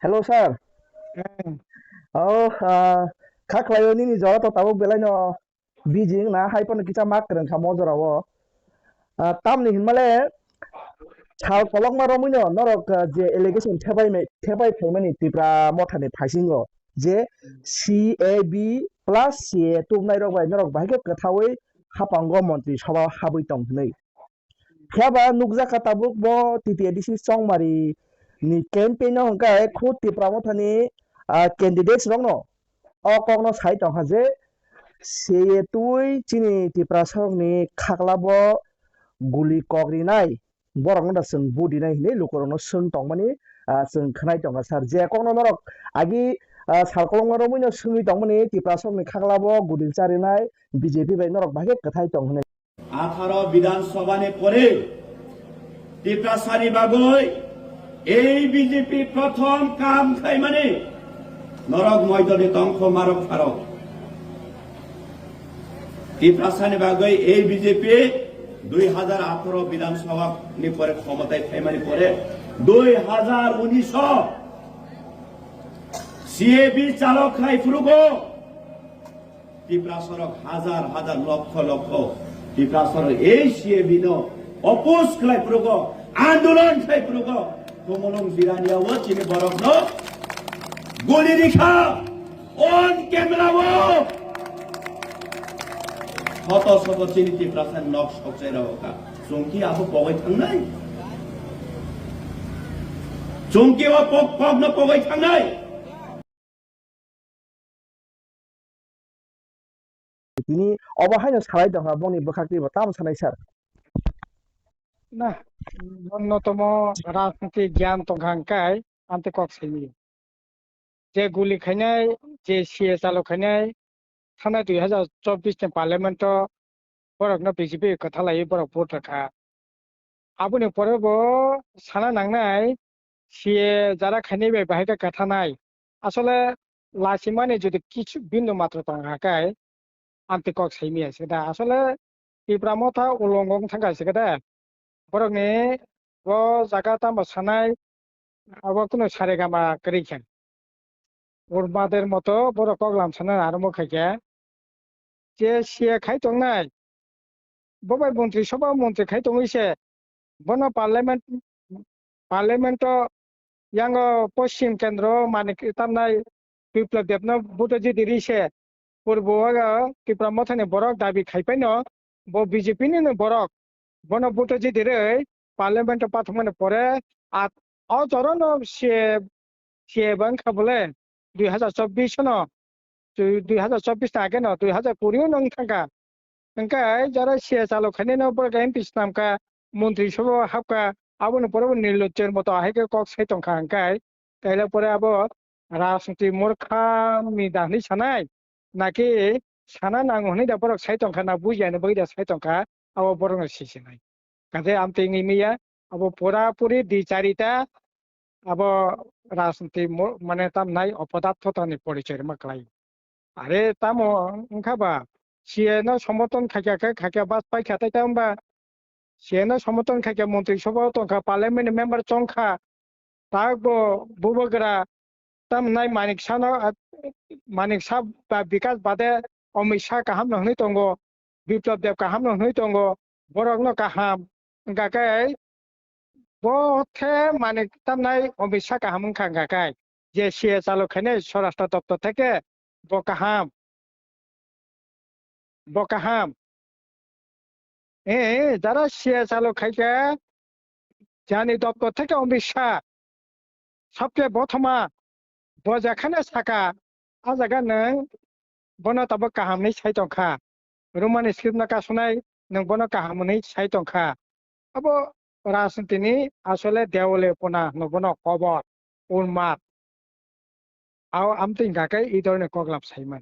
Hello sir. Ừ. Oh, kaklayo nini jora to tabuk belai no Beijing na hai pon kita mak kereng kamo jora wo. Tam ni himale chal kolok ma romu no norok je allegation tebai phaimani tipra mothani phaisingo je CAB plus CA tumnai rok bai norok bai ke kathawi hapango mantri sabha habui tong hnei. Phiaba nukjaka tabuk bo TTADC Chongmari ni campaign no hongkai khut tipra mothani candidates rok no okokno sai tongkha je setui chini tiprasok ni khaklabo guli kokrinai borok no sung budinai hini lukorok no sung tongmani sung khnai tongkha sar je kokno norok agi salkolongma romui no sungui tongmani tiprasok ni khaklabo guli charinai BJP bai norok bhage kathai tonghnai 18 বিধানসভা পরে টিপ্রাসানি বাগৈ এই BJP প্রথম কাম খাই মানে নরক ময়দানে তংখ মারক ফারক টিপ্রাসানি বাগৈ এই বিজেপি 2018 বিধানসভা পরে ক্ষমতায় থাইমানি পরে 2019 সিএবি চালক খাই ফুরুব টিপ্রাসরক হাজার হাজার লক্ষ লক্ষ টিপ্রাসর এই সিএবি নো অপোজ খাই ফুরুব আন্দোলন খাই ফুরুব তোমলং জিরানিয়াও চিনি বরক নো গুলি রিখা অন ক্যামেরাও শত শত চিনি টিপ্রাসার নক সকসাই রাখা চুমকি আবো পগাই থাংনাই চুমকি ও পগ ন পগাই থাংনাই tini obahaino salai tongkha boni bwkhakti bo tam sanai sir না ন্যূনতম রাজনীতি জ্ঞান তংখাংকাই আন্তে কক সাইনি যে গুলি খাইনাই যে সিএ চালু খাইনাই থানায় 2024 নি পার্লামেন্ট বরক না বিজেপি কথা লাই বরক ভোট রাখা আবুনি পরে বো সানা নাংনাই সিএ যারা খাইনাই বাই বাহিকা কথা নাই আসলে লাসিমানি যদি কিছু বিন্দু মাত্র তংখাকাই আন্তে কক সাইনি আছে দা আসলে ইব্রামতা উলঙ্গং থাকাছে দা বরক নি ও জায়গা তাম সানাই আবার কোনো সারে গামা করেছেন ওরমাদের মতো বড় কগলাম সানার আরম্ভ খাইকে যে সিয়ে খাই নাই ববাই মন্ত্রী সভা মন্ত্রী খাই হইছে বন পার্লামেন্ট ইয়াং পশ্চিম কেন্দ্র মানে তামনাই বিপ্লব দেবন বুটো যদি রিছে পূর্ব ত্রিপুরা মথানি বরক দাবি খাইপাই ন বিজেপি নি বরক বন বুটো যদি রে পার্লামেন্ট পাঠমানে পরে আর অজরন সে বাংখা বলে 2024 ন 2024 আগে ন 2020 নং থাকা ওংকাই যারা সে চালু খাইনে ন পরে এমপি নামকা মন্ত্রী সভা হাবকা আবন পরে নির্লজ্জের মতো আহেকে কক সাই তংখা ওংকাই তাইলে পরে আবো রাজনীতি মূর্খামি দাহনি সানাই নাকি সানা নাংহনি দা বরক সাই তংখা না বুঝানো বইদা সাই তংখা আবো বরং সিসিনাই কাজে আমতে ইমিয়া আবো পুরাপুরি দ্বিচারিতা আবো রাজনীতি মানে তাম নাই অপদার্থতানি পরিচয় মাকলাই আরে তাম ওংখাবা সিএনো সমর্থন খাকিয়া বাস পাই খাতাই তামবা সিএনো সমর্থন খাকিয়া মন্ত্রী সভা তংখা পার্লামেন্ট মেম্বার চংখা তাগো বুবগরা তাম নাই মানিক সাহ বা বিকাশ বাদে অমিত শাহ কাহাম নহই তঙ্গ বিপ্লব দেব কাহাম নহই তঙ্গ বরক ন কাহাম গাকাই বথে মানে তাম নাই অমিত শাহ কাহাম গাকাই যে সিএ চালু খাইনে স্বরাষ্ট্র দপ্তর থেকে বকাহাম যারা সিএ চালু খাইছে জানি দপ্তর থেকে অমিত শাহ সবচেয়ে প্রথমা বজাখানে থাকা আজাগা নং বন তাবো কাহামনি সাই তংখা রোমানি স্ক্রিপ্ট না কাসনাই নং বন কাহামনি সাই তংখা আবো রাজনীতিনি আসলে দেওলে পোনা নবন কবর উন্মাদ আও আমতিং গাকাই এই ধরনের কগলাপ সাইমান